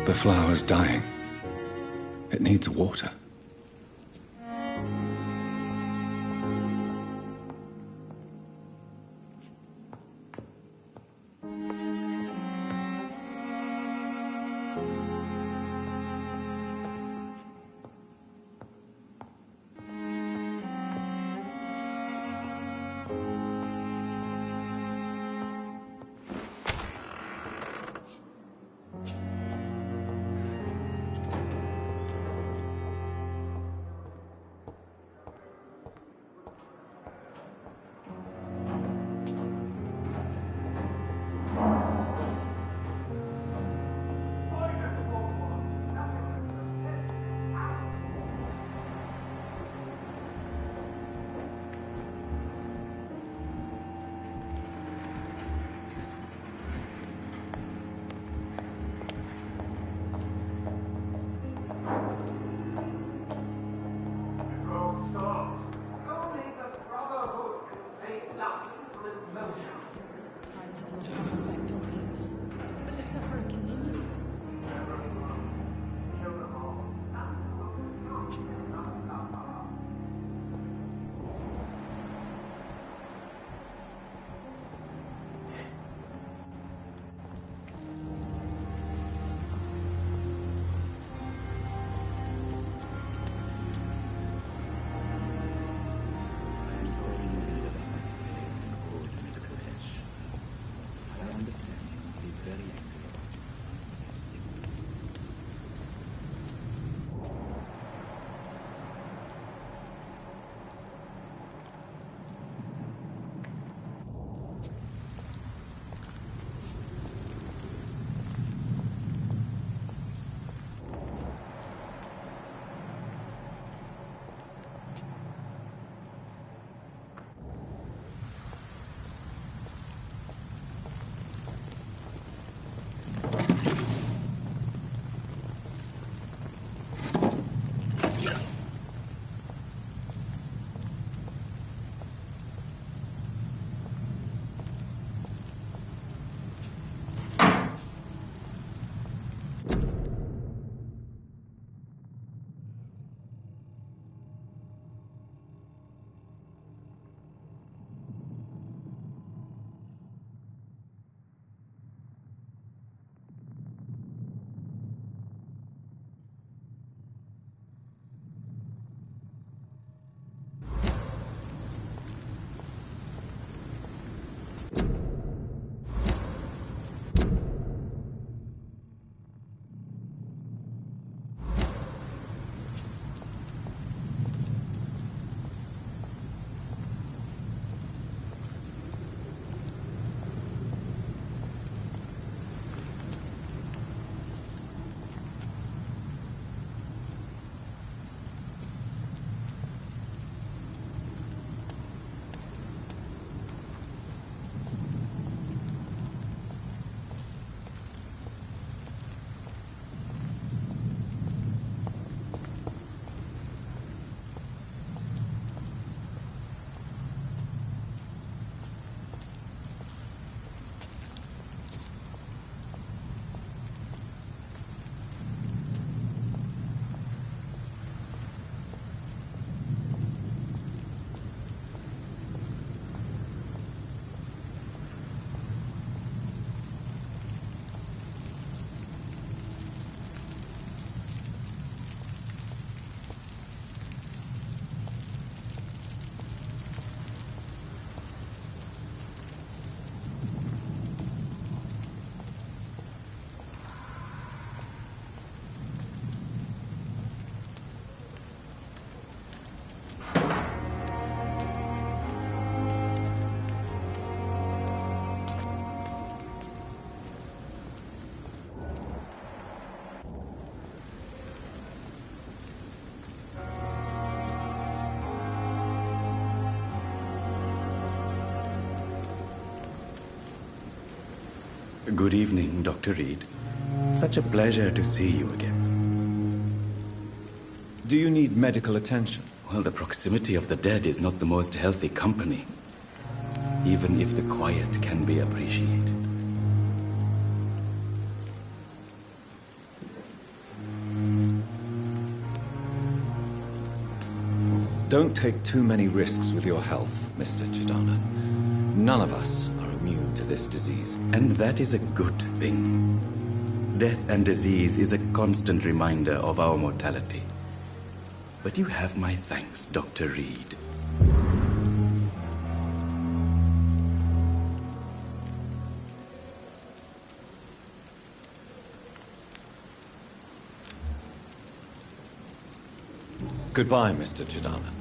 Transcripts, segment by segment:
The flower's dying. It needs water. Good evening, Dr. Reed. Such a pleasure to see you again. Do you need medical attention? Well, the proximity of the dead is not the most healthy company, even if the quiet can be appreciated. Don't take too many risks with your health, Mr. Chidana. None of us are immune to this disease. And that is a good thing. Death and disease is a constant reminder of our mortality. But you have my thanks, Dr. Reed. Goodbye, Mr. Chidana.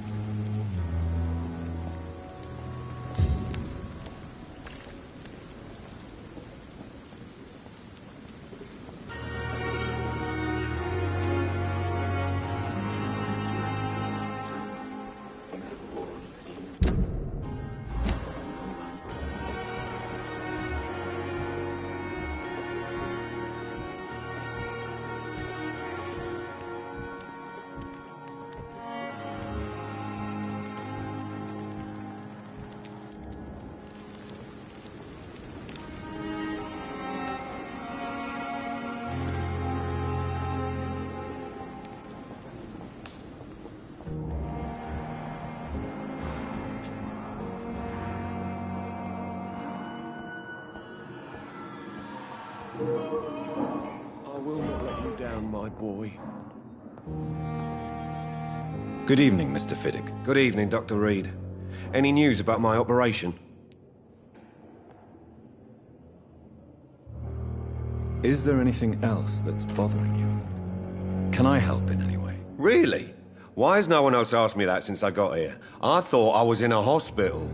I will not let you down, my boy. Good evening, Mr. Fiddick. Good evening, Dr. Reed. Any news about my operation? Is there anything else that's bothering you? Can I help in any way? Really? Why has no one else asked me that since I got here? I thought I was in a hospital.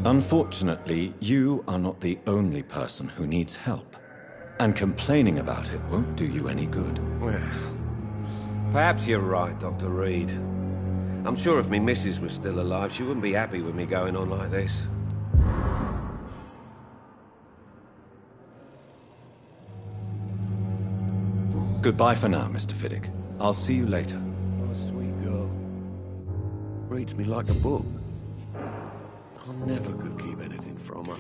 Unfortunately, you are not the only person who needs help. And complaining about it won't do you any good. Well, perhaps you're right, Dr. Reed. I'm sure if me missus was still alive, she wouldn't be happy with me going on like this. Goodbye for now, Mr. Fiddick. I'll see you later. Oh, sweet girl. Reads me like a book. I never could keep anything from her.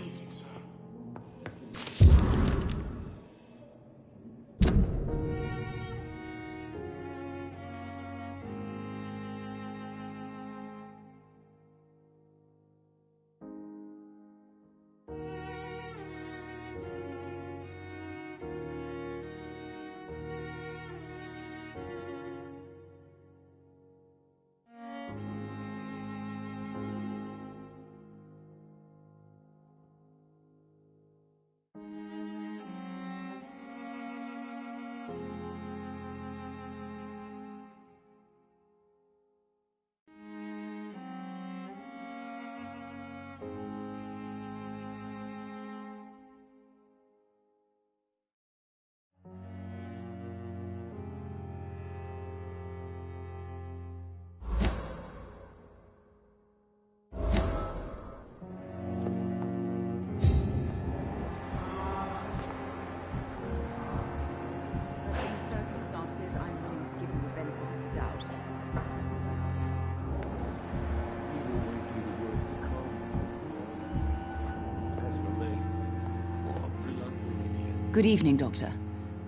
Good evening, Doctor.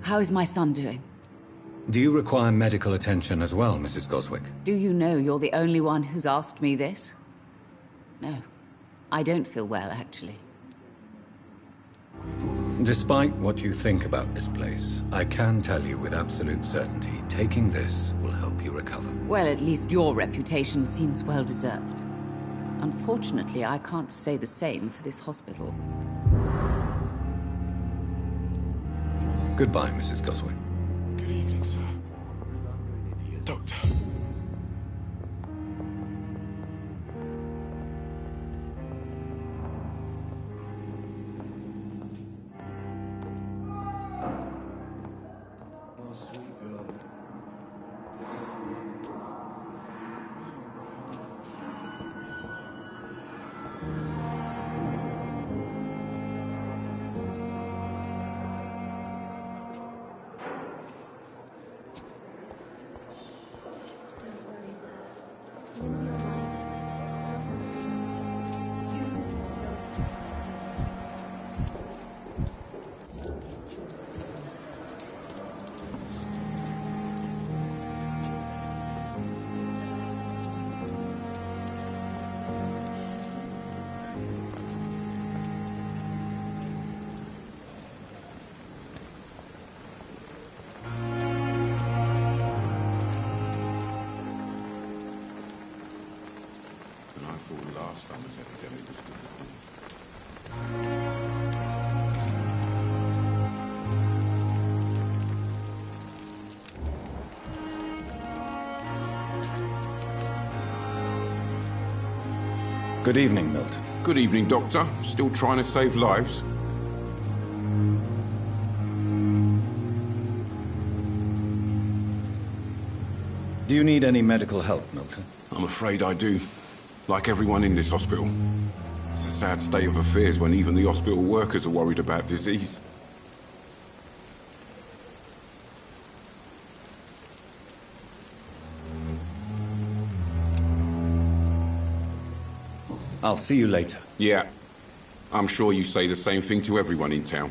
How is my son doing? Do you require medical attention as well, Mrs. Goswick? Do you know you're the only one who's asked me this? No. I don't feel well, actually. Despite what you think about this place, I can tell you with absolute certainty, taking this will help you recover. Well, at least your reputation seems well-deserved. Unfortunately, I can't say the same for this hospital. Goodbye, Mrs. Goswick. Good evening, sir. Doctor. Oh, sweet girl. summer's epidemic was defeated. Good evening, Milton. Good evening, Doctor. Still trying to save lives? Do you need any medical help, Milton? I'm afraid I do. Like everyone in this hospital. It's a sad state of affairs when even the hospital workers are worried about disease. I'll see you later. Yeah. I'm sure you say the same thing to everyone in town.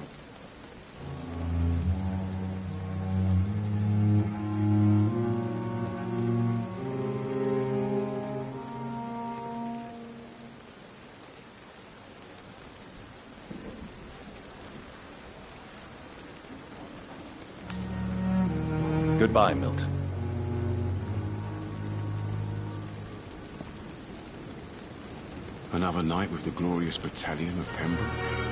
Goodbye, Milton. Another night with the glorious battalion of Pembroke.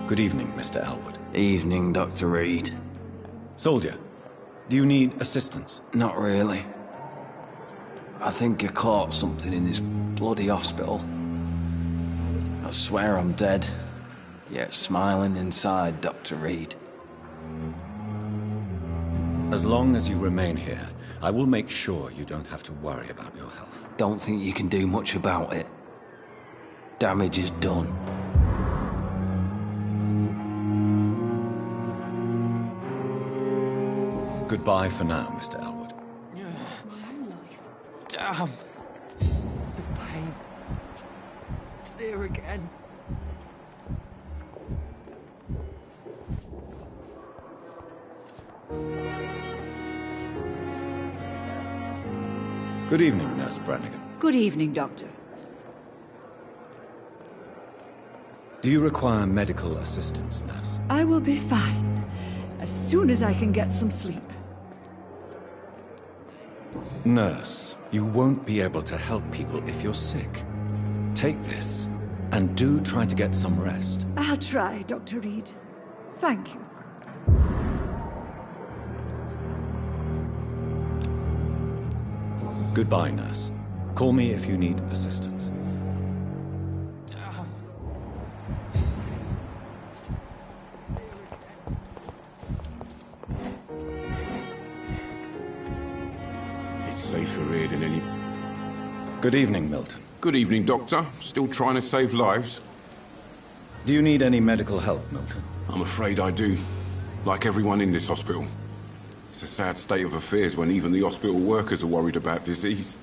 Good evening, Mr. Elwood. Evening, Dr. Reed. Soldier, do you need assistance? Not really. I think I caught something in this bloody hospital. I swear I'm dead, yet smiling inside, Dr. Reed. As long as you remain here, I will make sure you don't have to worry about your health. Don't think you can do much about it. Damage is done. Goodbye for now, Mr. Elwood. Damn. The pain. It's there again. Good evening, Nurse Brannigan. Good evening, Doctor. Do you require medical assistance, Nurse? I will be fine, as soon as I can get some sleep. Nurse, you won't be able to help people if you're sick. Take this, and do try to get some rest. I'll try, Dr. Reed. Thank you. Goodbye, Nurse. Call me if you need assistance. It's safer here than any... Good evening, Milton. Good evening, Doctor. Still trying to save lives? Do you need any medical help, Milton? I'm afraid I do. Like everyone in this hospital. It's a sad state of affairs when even the hospital workers are worried about disease.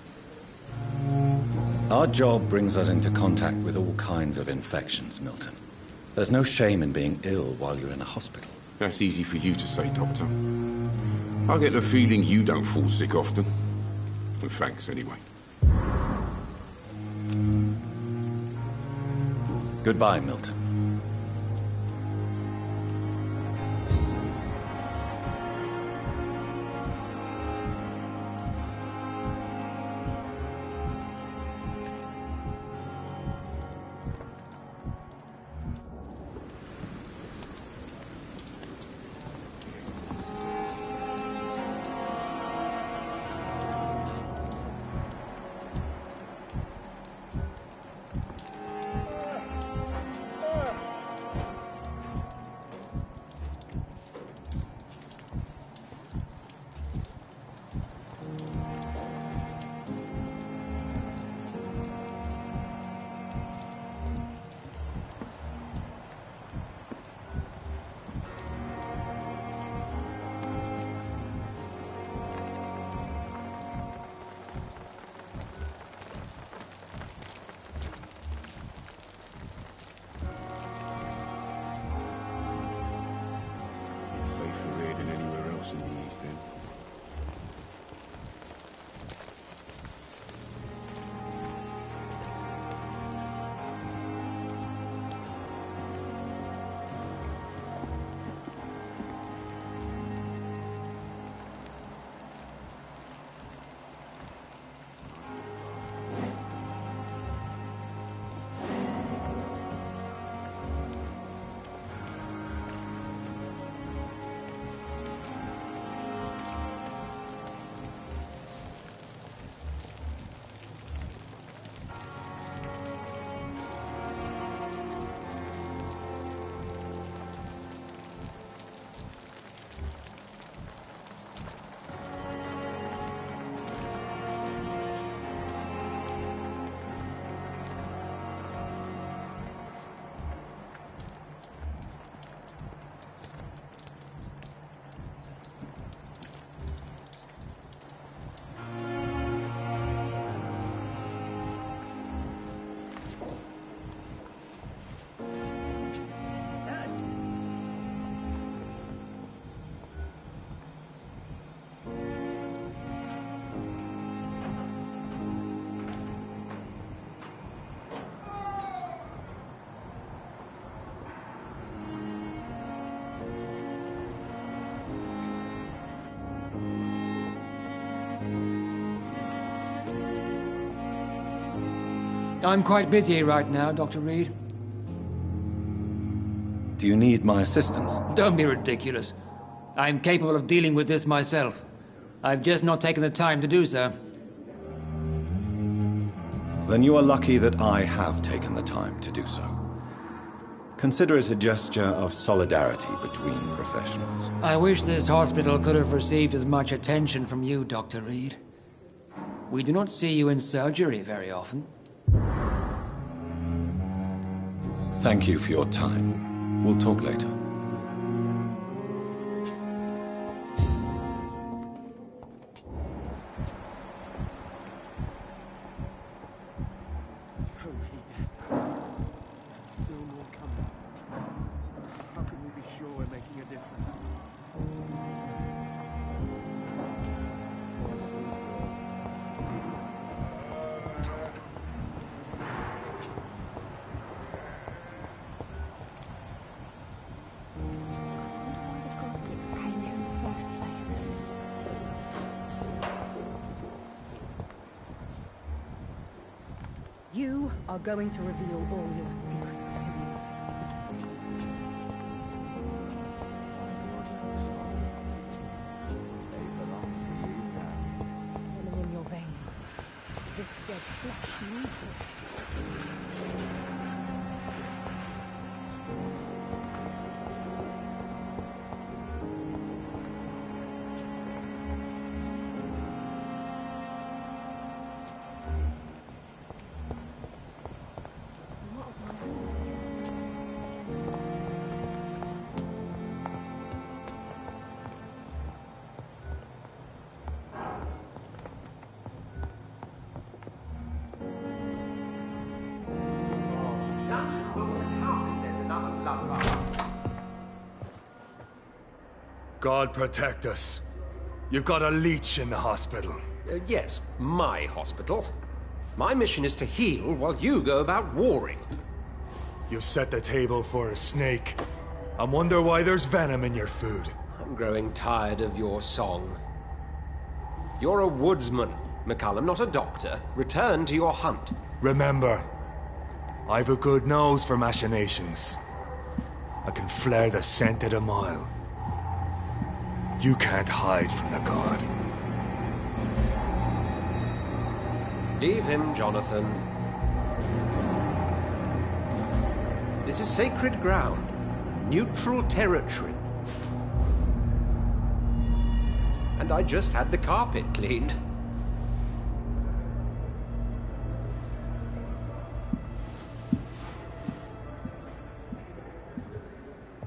Our job brings us into contact with all kinds of infections, Milton. There's no shame in being ill while you're in a hospital. That's easy for you to say, Doctor. I get the feeling you don't fall sick often. Well, thanks, anyway. Goodbye, Milton. Safer here than anywhere else in the East End. I'm quite busy right now, Dr. Reed. Do Do you need my assistance? Don't be ridiculous. I'm capable of dealing with this myself. I've just not taken the time to do so. Then you are lucky that I have taken the time to do so. Consider it a gesture of solidarity between professionals. I wish this hospital could have received as much attention from you, Dr. Reed. We do not see you in surgery very often. Thank you for your time. We'll talk later. You are going to reveal all your secrets to me. Feeling in your veins. This dead flesh needs it. God protect us. You've got a leech in the hospital. Yes, my hospital. My mission is to heal while you go about warring. You've set the table for a snake. I wonder why there's venom in your food. I'm growing tired of your song. You're a woodsman, McCullum, not a doctor. Return to your hunt. Remember, I've a good nose for machinations. I can flare the scent at a mile. You can't hide from the god. Leave him, Jonathan. This is sacred ground. Neutral territory. And I just had the carpet cleaned.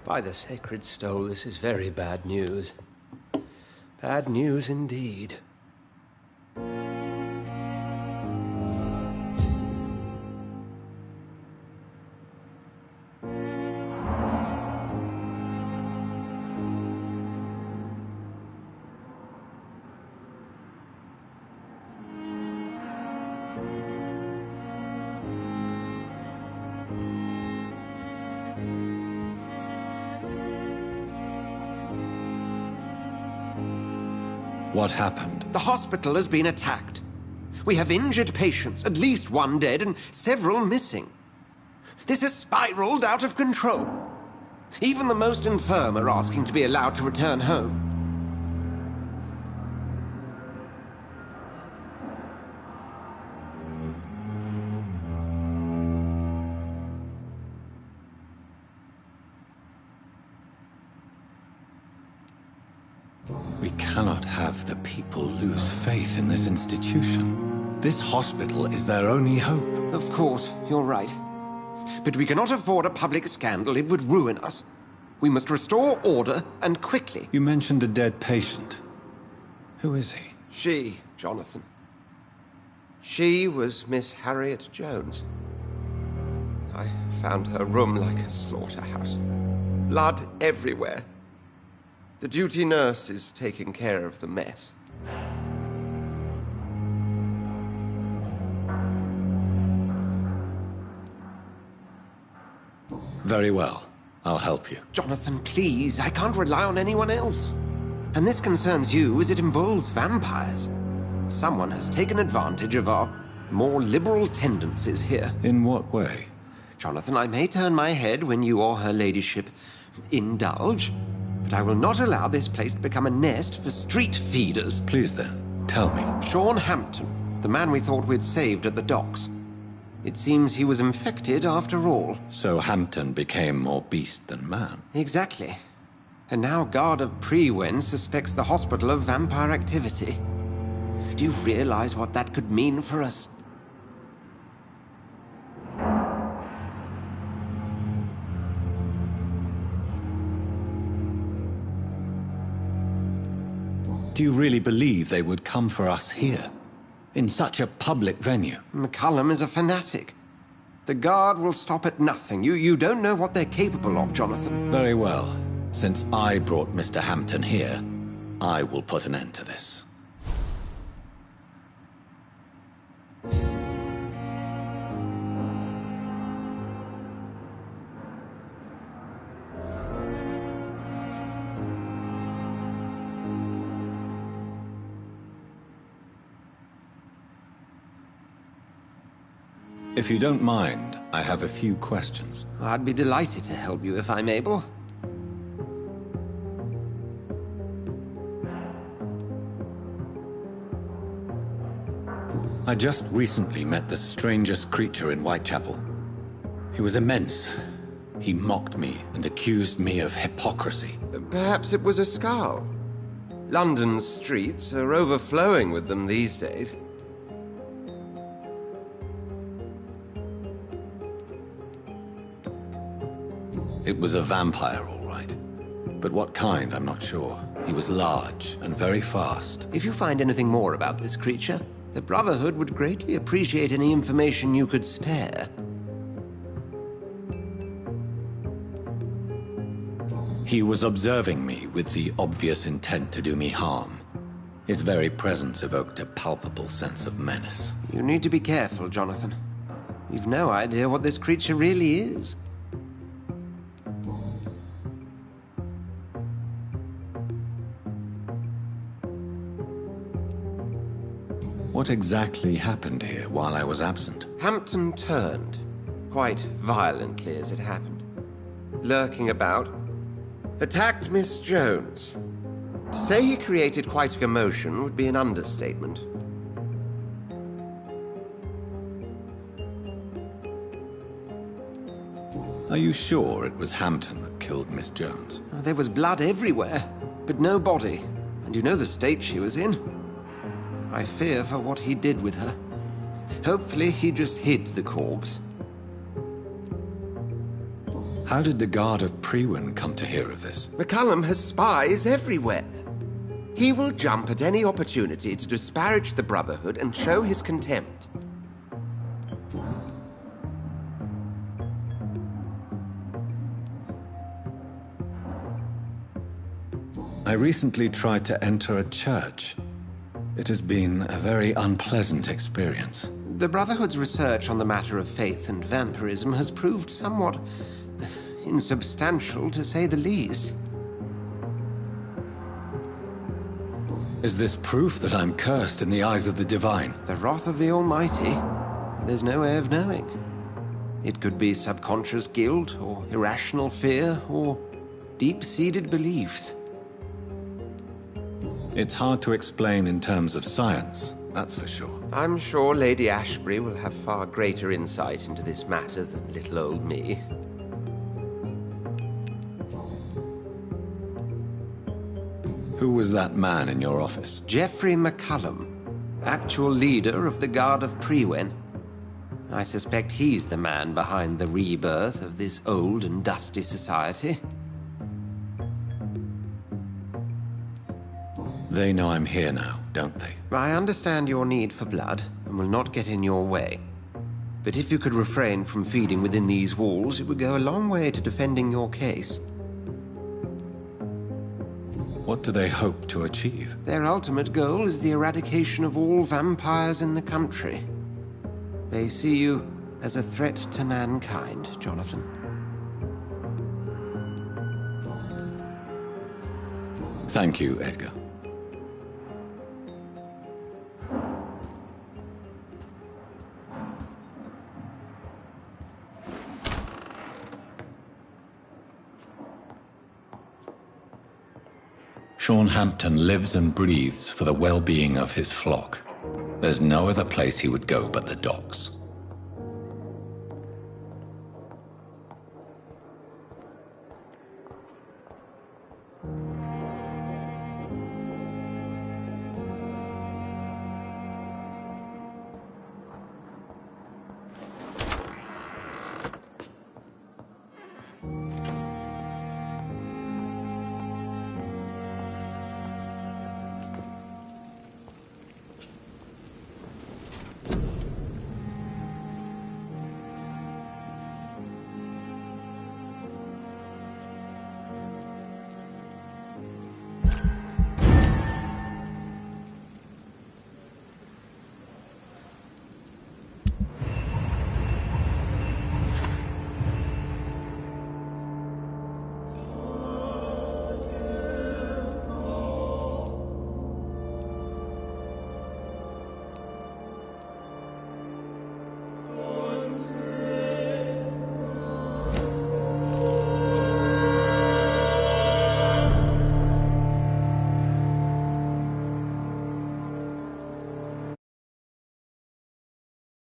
By the sacred stole, this is very bad news. Bad news indeed. What happened? The hospital has been attacked. We have injured patients, at least one dead and several missing. This has spiraled out of control. Even the most infirm are asking to be allowed to return home. We cannot have the people lose faith in this institution. This hospital is their only hope. Of course, you're right. But we cannot afford a public scandal. It would ruin us. We must restore order, and quickly. You mentioned a dead patient. Who is he? She, Jonathan. She was Miss Harriet Jones. I found her room like a slaughterhouse. Blood everywhere. The duty nurse is taking care of the mess. Very well. I'll help you. Jonathan, please. I can't rely on anyone else. And this concerns you as it involves vampires. Someone has taken advantage of our more liberal tendencies here. In what way? Jonathan, I may turn my head when you or her ladyship indulge, but I will not allow this place to become a nest for street feeders. Please then, tell me. Sean Hampton, the man we thought we'd saved at the docks. It seems he was infected after all. So Hampton became more beast than man? Exactly. And now Guard of Prewen suspects the hospital of vampire activity. Do you realize what that could mean for us? Do you really believe they would come for us here? In such a public venue? McCullum is a fanatic. The Guard will stop at nothing. You don't know what they're capable of, Jonathan. Very well. Since I brought Mr. Hampton here, I will put an end to this. If you don't mind, I have a few questions. I'd be delighted to help you if I'm able. I just recently met the strangest creature in Whitechapel. He was immense. He mocked me and accused me of hypocrisy. Perhaps it was a skull. London's streets are overflowing with them these days. It was a vampire, all right. But what kind, I'm not sure. He was large and very fast. If you find anything more about this creature, the Brotherhood would greatly appreciate any information you could spare. He was observing me with the obvious intent to do me harm. His very presence evoked a palpable sense of menace. You need to be careful, Jonathan. You've no idea what this creature really is. What exactly happened here while I was absent? Hampton turned, quite violently as it happened. Lurking about, attacked Miss Jones. To say he created quite a commotion would be an understatement. Are you sure it was Hampton that killed Miss Jones? There was blood everywhere, but no body. And you know the state she was in. I fear for what he did with her. Hopefully he just hid the corpse. How did the Guard of Prewen come to hear of this? McCullum has spies everywhere. He will jump at any opportunity to disparage the Brotherhood and show his contempt. I recently tried to enter a church. It has been a very unpleasant experience. The Brotherhood's research on the matter of faith and vampirism has proved somewhat insubstantial, to say the least. Is this proof that I'm cursed in the eyes of the divine? The wrath of the Almighty? There's no way of knowing. It could be subconscious guilt, or irrational fear, or deep-seated beliefs. It's hard to explain in terms of science, that's for sure. I'm sure Lady Ashbury will have far greater insight into this matter than little old me. Who was that man in your office? Geoffrey McCullum, actual leader of the Guard of Prewen. I suspect he's the man behind the rebirth of this old and dusty society. They know I'm here now, don't they? I understand your need for blood, and will not get in your way. But if you could refrain from feeding within these walls, it would go a long way to defending your case. What do they hope to achieve? Their ultimate goal is the eradication of all vampires in the country. They see you as a threat to mankind, Jonathan. Thank you, Edgar. Sean Hampton lives and breathes for the well-being of his flock. There's no other place he would go but the docks.